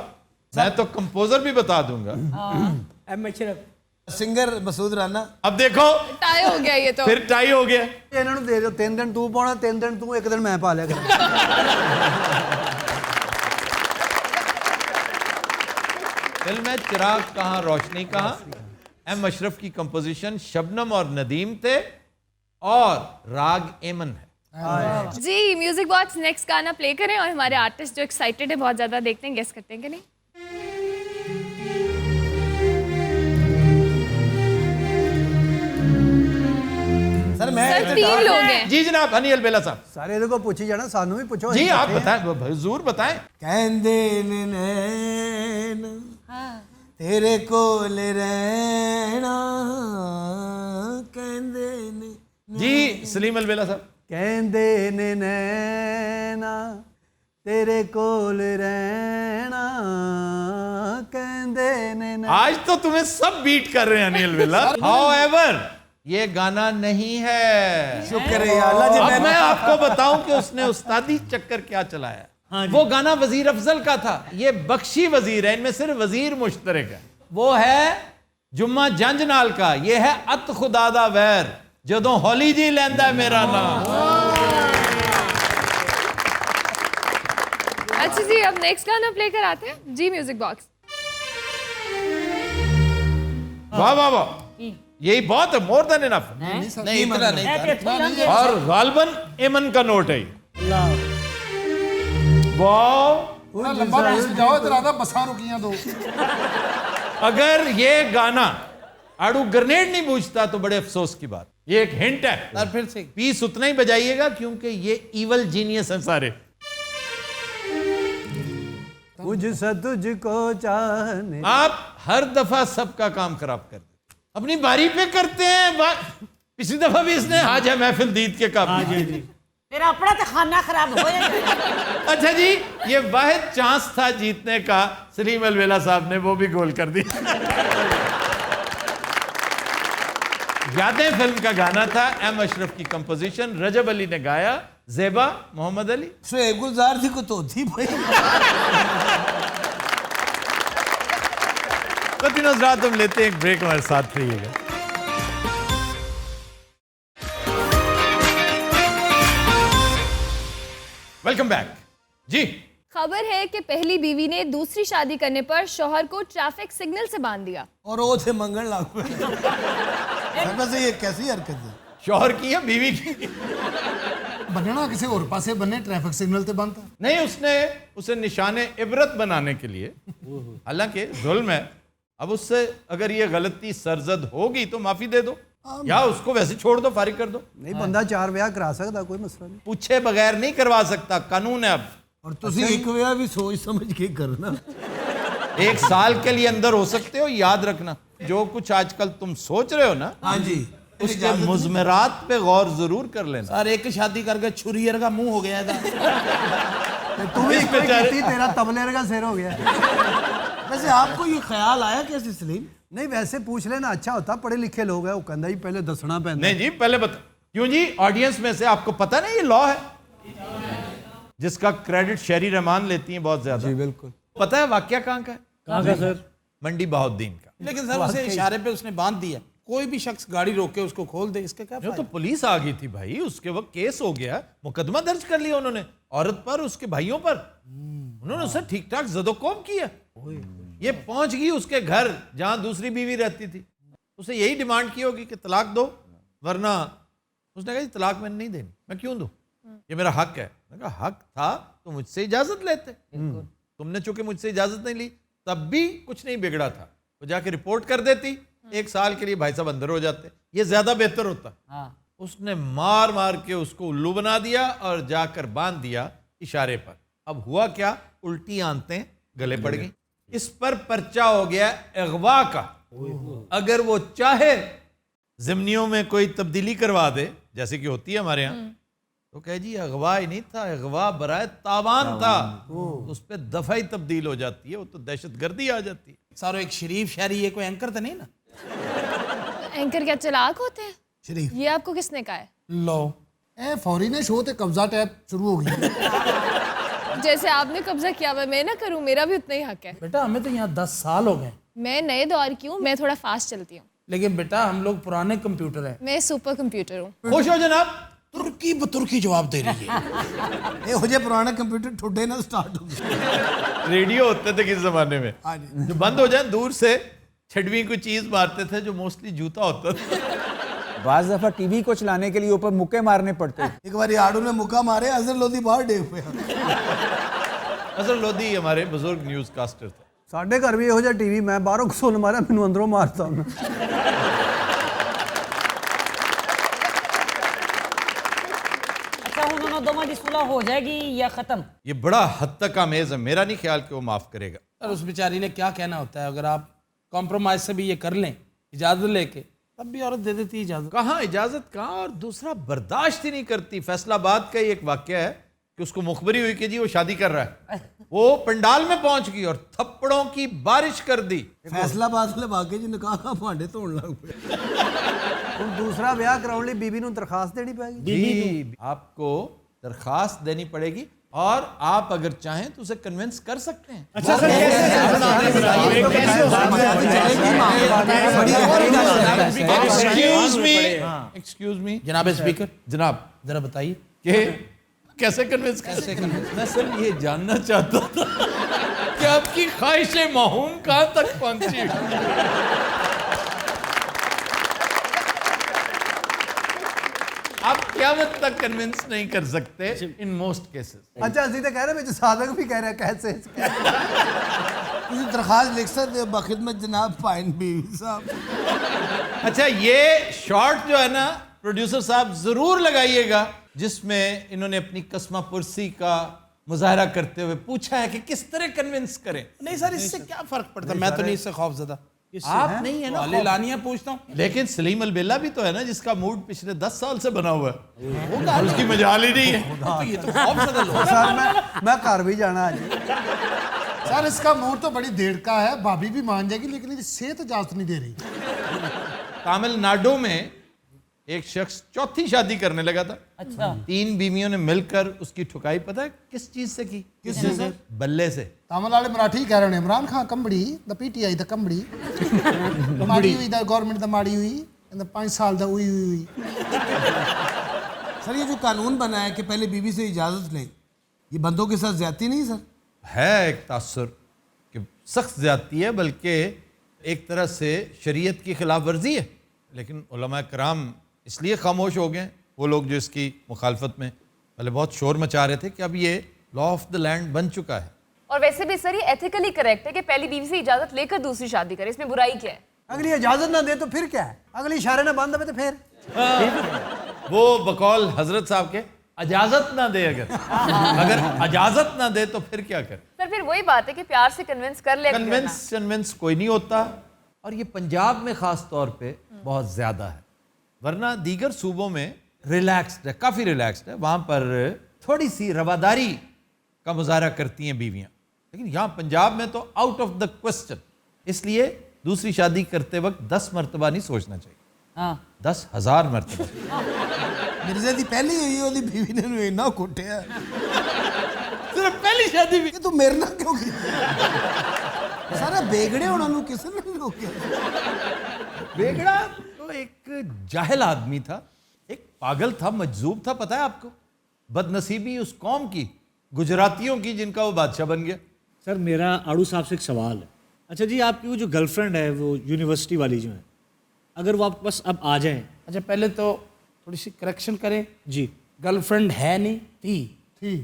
मैं तो कंपोजर भी बता दूंगा। M Ashraf, singer Masood Rana. अब देखो टाई हो गया ये तो। फिर टाई हो गया। ਇਹਨਾਂ ਨੂੰ ਦੇ ਦਿਓ 3 ਦਿਨ ਤੂੰ ਪਾਉਣਾ 3 ਦਿਨ ਤੂੰ 1 ਦਿਨ ਮੈਂ ਪਾ ਲਿਆ ਕਰਾਂ। फिल्म है चिराग कहाँ रोशनी कहाँ। एम अशरफ की कंपोजिशन, शबनम और नदीम थे और राग एमन है। जी म्यूजिक बॉक्स नेक्स्ट गाना प्ले करें और हमारे आर्टिस्ट जो एक्साइटेड है बहुत ज्यादा, देखते हैं गेस करते हैं कि नहीं। सर मैं सर 3 लोग हैं। जी जनाब, हनी अलबेला साहब। ਸਾਰੇ ਇਹਦੇ ਕੋਲ ਪੁੱਛੀ जाना, ਸਾਨੂੰ ਵੀ ਪੁੱਛੋ। जी आप बताएं, हुजूर बताएं। कहंदे ने नैन तेरे कोल रहना, कहंदे ने जी सलीम अलबेला साहब। ਕਹਿੰਦੇ ਨੇ ਨੈਣਾ ਤੇਰੇ ਕੋਲ ਰਹਿਣਾ, ਕਹਿੰਦੇ ਨੇ ਨੈਣਾ। आज तो तुम्हें सब बीट कर रहे हैं हनी अलबेला। हाउएवर ये गाना नहीं है। शुक्र है अल्लाह जी। अब मैं आपको बताऊं कि उसने उस्तादी चक्कर क्या चलाया। वो गाना वजीर अफजल का था, ये बख्शी वजीर है, इनमें सिर्फ वजीर मुश्तरक है। वो है जुम्मा जंज नाल का, ये है अत खुदा दा वैर जदों हौली जी लैंदा मेरा नाम। अच्छा जी अब नेक्स्ट गाना प्ले कराते हैं जी म्यूजिक बॉक्स। वाह वाह वाह, यही बहुत है, मोर देन इनफ। नहीं इतना नहीं। और गालबन एमन का नोट है। वाह, लंबा पीस जाओ इधर आधा बसा रुकियां दो। अगर ये गाना आड़ू ग्रेनेड नहीं बूझता तो बड़े अफसोस की बात। ये एक हिंट है। और फिर से पीस उतना ही बजाइएगा क्योंकि ये इवल जीनियस हैं सारे। मुझसे तुझको चाहने। आप हर दफा सबका काम खराब कर देते, अपनी बारी पे करते हैं। पिछली दफा भी इसने आज है महफिल दीद के काबिल। फिर अपना तो खाना खराब हो जाएगा। अच्छा जी, ये वाहिद चांस था जीतने का, सलीम अलवेला साहब ने वो भी गोल कर दिया। यादें फिल्म का गाना था, एम अशरफ की कंपोजिशन, रजब अली ने गाया, ज़ेबा मोहम्मद अली। शुएब गुलजार थी को तो थी भाई। तो तीनों रात हम लेते हैं एक ब्रेक, हमारे साथ रहिएगा। वेलकम बैक जी। खबर है कि पहली बीवी ने दूसरी शादी करने पर शौहर को ट्रैफिक सिग्नल से बांध दिया और वो थे मंगल लागू। वैसे ये कैसी हरकत है? शौहर की या बीवी की? बनना किसी और पासे बने, ट्रैफिक सिग्नल ते बनता नहीं, उसने उसे निशाने इबरत बनाने के लिए, हालांकि जुल्म है। अब उससे अगर ये गलती सरजद होगी तो माफी दे दो या उसको वैसे छोड़ दो, फारिग कर दो। नहीं, बंदा 4 ਵਿਆਹ करा सकता, कोई मसला नहीं। पूछे बगैर नहीं करवा सकता, कानून है अब। और तुसी एक विआह भी सोच समझ के करना। 1 साल के लिए अंदर हो सकते हो, याद रखना। जो कुछ आजकल तुम सोच रहे हो ना, हाँ जी, उसके मुजमरात पे गौर जरूर कर लेना। सर एक शादी करके छुरियर का मुंह हो गया था। तू भी तेरा तबलेर का सिर हो गया। वैसे आपको ये ख्याल आया कैसे सलीम? नहीं, वैसे पूछ लेना अच्छा होता, पढ़े लिखे लोग हैं, वो कहता जी पहले दसना पैंदा। नहीं जी, पहले बता। क्यों जी, ऑडियंस में से आपको पता नहीं ये लॉ है जिसका क्रेडिट शेरी रहमान लेती हैं बहुत ज्यादा। जी बिल्कुल। पता है वाकया कहाँ का है? कहाँ का सर? मंडी बहाउद्दीन का। लेकिन सर उसे इशारे पे उसने बांध दिया, कोई भी शख्स गाड़ी रोक के उसको खोल दे, इसका क्या जो फायदा? तो पुलिस आ गई थी भाई, उसके वक्त केस हो गया, मुकदमा दर्ज कर लिया उन्होंने औरत पर, उसके भाइयों पर। उन्होंने उसे ठीक ठाक जदोकोब किया। ये पहुंच गई उसके घर जहां दूसरी बीवी रहती थी। उसे यही डिमांड की होगी कि तलाक दो, वरना उसने कहा तलाक मैंने नहीं देनी। मैं क्यों दूं, ये मेरा हक है। मैंने कहा हक था तो मुझसे इजाजत लेते, तुमने चूंकि मुझसे इजाजत नहीं ली तब भी कुछ नहीं बिगड़ा था। वो जाके रिपोर्ट कर देती, 1 साल के लिए भाई साहब अंदर हो जाते, ये ज्यादा बेहतर होता। उसने मार मार के उसको उल्लू बना दिया और जाकर बांध दिया इशारे पर। अब हुआ क्या, उल्टी आंतें गले पड़ गई। इस पर पर्चा हो गया अगवा का। अगर वो चाहे जिम्नियों में कोई तब्दीली करवा दे, जैसे कि होती है हमारे यहाँ, तो कहे जी अगवा ही नहीं था, अगवा बराए तावान था, उस पर दफा ही तब्दील हो जाती है, वो तो दहशतगर्दी आ जाती है। सारो एक शरीफ शहरी, ये कोई एंकर तो नहीं ना? एंकर क्या चालाक होते हैं? शरीफ ये आपको किसने कहा है? लो ਇਹ ਫੌਰੀ ਨੇ ਸ਼ੋਅ ਤੇ ਕਬਜ਼ਾ ਟੈਪ ਸ਼ੁਰੂ ਹੋ गई। जैसे आपने कब्जा किया हुआ है, मैं ना करूँ, मेरा भी उतना ही हक है। बेटा हमें तो यहाँ 10 साल हो गए, मैं नए दौर की हूँ, मैं थोड़ा फास्ट चलती हूँ। लेकिन बेटा हम लोग पुराने कंप्यूटर हैं। मैं सुपर कंप्यूटर हूँ। खुश हो जनाब? तुर्की बतुर्की जवाब दे रही है। ਇਹੋ ਜਿਹੇ ਪੁਰਾਣੇ ਕੰਪਿਊਟਰ ਠੁੱਡੇ ਨਾਲ ਸਟਾਰਟ ਹੁੰਦੇ। रेडियो होते थे किस जमाने में, जो बंद हो जाए दूर से छठवीं को चीज मारते थे, जो मोस्टली जूता होता था। बाज़ दफ़ा टीवी को चलाने के लिए ऊपर मुक्के मारने पड़ते। ਇੱਕ ਵਾਰੀ ਆੜੂ ਨੇ ਮੁੱਕਾ ਮਾਰੇ, ਅਜ਼ਰ ਲੋਧੀ ਬਾਹਰ ਡੇਗ ਪਿਆ। अजहर लोधी हमारे बुजुर्ग न्यूज़ कास्टर थे। ਸਾਡੇ ਘਰ ਵੀ ਇਹੋ ਜਿਹਾ ਟੀਵੀ, ਮੈਂ ਬਾਹਰੋਂ ਸੁਣ ਮਾਰਿਆ, ਮੈਨੂੰ ਅੰਦਰੋਂ ਮਾਰਤਾ ਉਹਨੇ। अच्छा उन्होंने दोनों की सुलह हो जाएगी या खत्म? ये बड़ा हद तक आमेज है, मेरा नहीं ख्याल कि वो माफ करेगा। और उस बेचारी ने क्या कहना होता है, अगर आप कॉम्प्रोमाइज से भी ये कर लें इजाज़त लेके, तब भी औरत दे देती इजाज़त। कहाँ इजाजत, कहाँ, और दूसरा बर्दाश्त ही नहीं करती। फैसलाबाद का ही एक वाक्य है कि उसको मुखबरी हुई कि जी वो शादी कर रहा है, वो पंडाल में पहुंच गई और थप्पड़ों की बारिश कर दी। ਫੈਸਲਾਬਾਦ ਵਾਲੇ ਵਾਕੇ ਜੀ ਨਿਕਾਹ ਦਾ ਭਾਂਡੇ ਧੋਣ ਲੱਗ ਪਏ। ਹੁਣ ਦੂਸਰਾ ਵਿਆਹ ਕਰਾਉਣ ਲਈ ਬੀਬੀ ਨੂੰ ਦਰਖਾਸਤ ਦੇਣੀ ਪੈਗੀ। जी, आपको दरखास्त देनी पड़ेगी और आप अगर चाहें तो उसे कन्विंस कर सकते हैं। अच्छा सर, एक्सक्यूज मी जनाब स्पीकर, जनाब, जरा बताइए कि कैसे कन्विंस मैं सर ये जानना चाहता था कि आपकी ख्वाहिशें माहूम कहाँ तक पहुंची। आप क़यामत तक कन्विंस नहीं कर सकते इन मोस्ट केसेस। ਅੱਛਾ ਅਸੀਂ ਤਾਂ ਕਹਿ ਰਹੇ ਵਿੱਚ ਸਾਦਕ ਵੀ ਕਹਿ ਰਿਹਾ कैसे। ਤੁਸੀਂ ਦਰਖਾਸਤ ਲਿਖ ਸਕਦੇ ਹੋ ਬਖਿਦਮਤ ਜਨਾਬ फाइन बीवी साहब। अच्छा, ये शॉट जो है ना प्रोड्यूसर साहब जरूर लगाइएगा, जिसमें इन्होंने अपनी कस्मा पुरसी का मुजाहरा करते हुए पूछा है कि किस तरह कन्विंस करें। नहीं सर, इससे क्या फर्क पड़ता है, मैं तो नहीं इससे खौफजदा। आप नहीं है ना, लानिया पूछता हूँ। लेकिन सलीम अलबेला भी तो है ना, जिसका मूड पिछले 10 साल से बना हुआ है, और उसकी मजाल ही नहीं है। तो ये तो खौफजदा लोग हैं। सर मैं घर भी जाना आज। सर इसका मूड तो बड़ी देर का है, भाभी भी मान जाएगी, लेकिन ये सेहत इजाजत नहीं दे रही। तमिलनाडु में एक शख्स चौथी शादी करने लगा था। अच्छा। 3 बीवियों ने मिलकर उसकी ठुकाई पता है किस चीज से की? किससे सर? बल्ले से। तमिल वाले मराठी कह रहे हैं इमरान खान कंबड़ी द पीटीआई द कंबड़ी माड़ी हुई द गवर्नमेंट द माड़ी हुई एंड द 5 साल द हुई। सर ये जो कानून बना है कि पहले बीवी से इजाजत लें, ये बंदों के साथ ज्यादती नहीं सर? है एक तासुर कि सख्त ज्यादती है, बल्कि एक तरह से शरीयत की खिलाफ वर्जी है। लेकिन उलमा कराम इसलिए खामोश हो गए, वो लोग जो इसकी मुखालफत में पहले बहुत शोर मचा रहे थे, कि अब ये लॉ ऑफ द लैंड बन चुका है। और वैसे भी सर ये एथिकली करेक्ट है कि पहली बीवी से इजाजत लेकर दूसरी शादी करे, इसमें बुराई क्या है? अगली इजाजत ना दे तो फिर क्या है, अगली इशारे ना बंद हो तो फिर वो बकौल हजरत साहब के इजाजत ना दे, अगर इजाजत ना दे तो फिर क्या करे। सर फिर वही बात है कि प्यार से कन्विंस कर ले। कन्विंस कोई नहीं होता, और ये पंजाब में खास तौर पे बहुत ज्यादा है, वरना दीगर सूबों में रिलैक्स्ड है, काफी रिलैक्स्ड है। वहां पर थोड़ी सी रवादारी का मुजाहरा करती हैं बीवियां, लेकिन यहाँ पंजाब में तो आउट ऑफ द क्वेश्चन। इसलिए दूसरी शादी करते वक्त 10 मरतबा नहीं सोचना चाहिए, 10,000 मरतबा। मिर्जे दी पहली हुई ओदी बीवी ने नु इन्ना कुटिया, सिर्फ पहली शादी भी। ये तू मेरे नाल क्यों की? सारा बेगड़े होना नु किसे ने नहीं रोकिया? बेगड़ा तो एक जाहिल आदमी था, एक पागल था, मजजूब था, पता है आपको। बदनसीबी उस कौम की, गुजरातियों की, जिनका वो बादशाह बन गया। सर मेरा आड़ू साहब से एक सवाल है। अच्छा जी, आपकी वो जो गर्लफ्रेंड है, वो यूनिवर्सिटी वाली जो है, अगर वो आपके पास अब आ जाए। अच्छा पहले तो थोड़ी सी करेक्शन करें जी, गर्लफ्रेंड है नहीं, थी।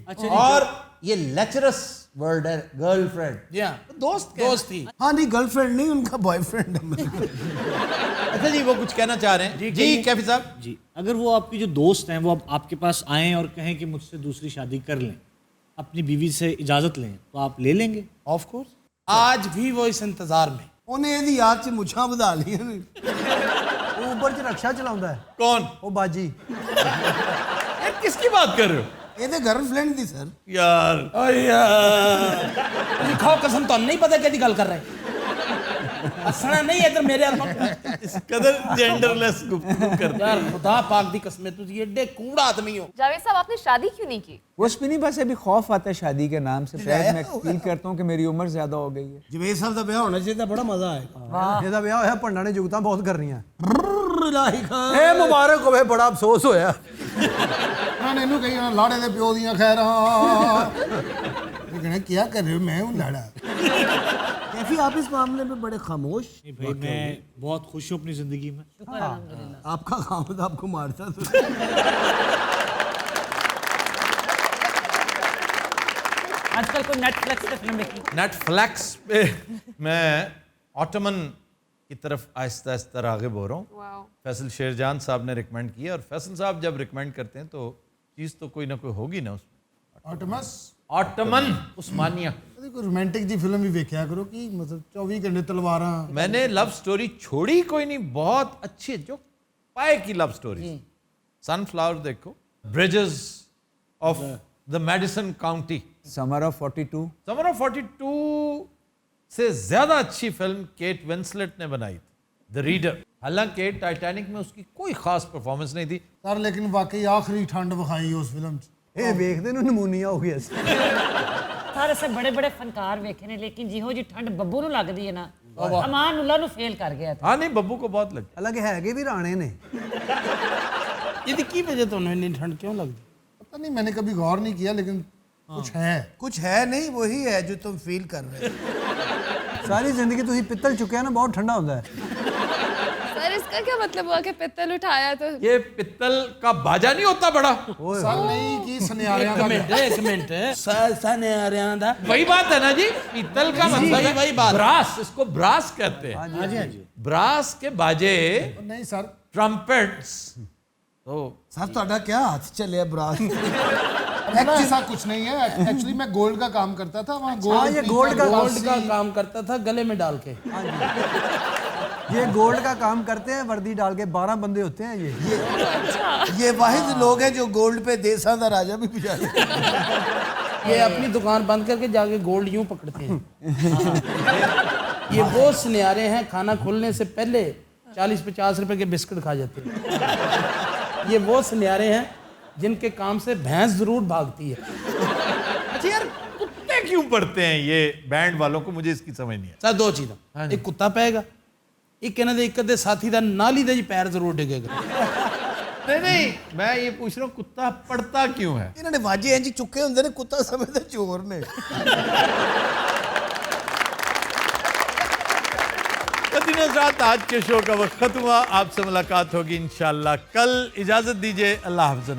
अच्छा और ये लेक्चरस वर्ड है गर्लफ्रेंड, जी हाँ, दोस्त थी। हाँ नहीं, गर्लफ्रेंड नहीं, उनका बॉयफ्रेंड है। अच्छा जी, वो कुछ कहना चाह रहे हैं जी कैफी साहब जी। अगर वो आपकी जो दोस्त हैं वो अब आपके पास आएँ और कहें कि मुझसे दूसरी शादी कर लें, अपनी बीवी से इजाज़त लें, तो आप ले लेंगे? ऑफ कोर्स, आज भी वो इस इंतजार में। उन्हें यदि याद से मुछा बधा ली ने। वो ऊपर च रक्षा चलाਉਂਦਾ है। कौन? वो बाजी। यार किसकी बात कर रहे हो? ये तो गर्लफ्रेंड थी सर। यार लिखाओ कसम, तो नहीं पता क्या गल कर रहे हैं। हंसना नहीं इधर मेरे इस कदर जेंडरलेस गुफ्तगू करते यार खुदा पाक दी कसम तुझे एडे कूड़ा आदमी हो। जावेद साहब आपने शादी क्यों नहीं की? कुछ भी नहीं, बस अभी खौफ आता है शादी के नाम से। शायद मैं फील करता हूँ कि मेरी उम्र ज्यादा हो गई है। जवेद साहब का ब्याह होना चाहिए, बड़ा मजा आएगा। ਇਹਦਾ ਵਿਆਹ ਹੋਇਆ ਭੰਡਾਂ ਨੇ ਜੁਗਤਾਂ ਬਹੁਤ ਕਰਨੀਆਂ। इलाही खान ਇਹ ਮੁਬਾਰਕ ਹੋਵੇ, ਬੜਾ ਅਫਸੋਸ ਹੋਇਆ। मैं इन्हों कही लाड़े दे प्यो दियां खैरां कहना क्या कर रहे हो, मैं हूँ लाड़ा। कैफी आप इस मामले में बड़े खामोश। भाई मैं बहुत खुश हूँ अपनी ज़िंदगी में। आपका खामद आपको मारता तो आजकल कोई नेटफ्लिक्स पे फिल्म देखी? नेटफ्लिक्स पे मैं ऑटमन की तरफ आहिस्ता आहिस्ता राग़िब हो रहा हूँ। फैसल शेरजान साहब ने रिकमेंड किया, और फैसल साहब जब रिकमेंड करते हैं तो चीज़ तो कोई ना कोई होगी ना उसमें। ऑटमस ऑटमन उस्मानिया कोई रोमांटिक जी फिल्म भी देखा करो कि मतलब 24 घंटे तलवारां। मैंने लव स्टोरी छोड़ी कोई नहीं, बहुत अच्छी जो पाए की लव स्टोरी। सनफ्लावर देखो, Bridges of the Madison County, Summer of 42। Summer of 42 से ज्यादा अच्छी फिल्म केट विंसलेट ने बनाई थी, द रीडर। हालांकि टाइटैनिक में उसकी कोई खास परफॉर्मेंस नहीं थी सर, लेकिन वाकई आखिरी ठंड विखाई उस फिल्म च। ਇਹ ਵੇਖਦੇ ਨੂੰ ਨਮੂਨੀਆ ਹੋ ਗਿਆ ਸੀ। ਸਾਰੇ ਸੇ ਬੜੇ ਬੜੇ ਫਨਕਾਰ ਵੇਖੇ ਨੇ, ਲੇਕਿਨ ਜਿਹੋ ਜੀ ਠੰਡ ਬੱਬੂ ਨੂੰ ਲੱਗਦੀ ਹੈ ਨਾ, ਅਮਾਨ ਉल्ला ਨੂੰ ਫੇਲ ਕਰ ਗਿਆ। हाँ नहीं, बब्बू को बहुत लगी। ਹਾਲਾਂਕਿ ਹੈਗੇ ਵੀ ਰਾਣੇ ਨੇ। ਇਹਦੀ ਕੀ ਵਜ੍ਹਾ ਤੁਹਾਨੂੰ ਇੰਨੀ ਠੰਡ ਕਿਉਂ ਲੱਗਦੀ? पता नहीं, मैंने कभी गौर नहीं किया, लेकिन कुछ है। कुछ है नहीं, वही है जो तुम फील कर रहे हो। ਸਾਰੀ ਜ਼ਿੰਦਗੀ ਤੁਸੀਂ ਪਿੱਤਲ ਚੁੱਕਿਆ ਨਾ, ਬਹੁਤ ਠੰਡਾ ਹੁੰਦਾ ਹੈ। सर इसका क्या मतलब हुआ कि पित्तल उठाया तो? ये पित्तल का बाजा नहीं होता बड़ा? सर नहीं कि सनियारियां का। एक मिनट सनियारियां दा वही बात है ना जी, पित्तल का मतलब है वही बात। ब्रास, इसको ब्रास कहते हैं। हाँ जी। ब्रास के बाजे, नहीं सर, ट्रम्पेट्स। तो सर ਤੁਹਾਡਾ क्या हाथ चले ब्रास? एक्चुअली ऐसा कुछ नहीं है। एक्चुअली मैं गोल्ड का काम करता था वहाँ। ये गोल्ड का काम करता था गले में डाल के। ये गोल्ड का काम करते हैं, वर्दी डाल के 12 बंदे होते हैं ये। ये वाहिद लोग हैं जो गोल्ड पे देसा दा राजा भी बजा लेते ये अपनी दुकान बंद करके जाके गोल्ड यूं पकड़ते हैं। ये वो सुनियारे हैं, खाना खुलने से पहले 40-50 रुपए के बिस्किट खा जाते हैं। ये वो सुनियारे हैं जिनके काम से भैंस जरूर भागती है। अच्छा यार, कुत्ते क्यों पढ़ते हैं ये बैंड वालों को? मुझे इसकी समझ नहीं है। सर दो चीज़ां, एक कुत्ता पेगा, एक कहना दे एक अद्धे साथी दा नाली दे पैर जरूर डिगेगा। नहीं, मैं ये पूछ रहा हूँ कुत्ता पढ़ता क्यों है? इन्होंने वाजे इंज चुके होंगे ने, कुत्ता समझते चोर ने। रात आज के शो का वक्त खत्म हुआ। आपसे मुलाकात होगी इंशाल्लाह कल। इजाजत दीजिए, अल्लाह हाफ़िज़।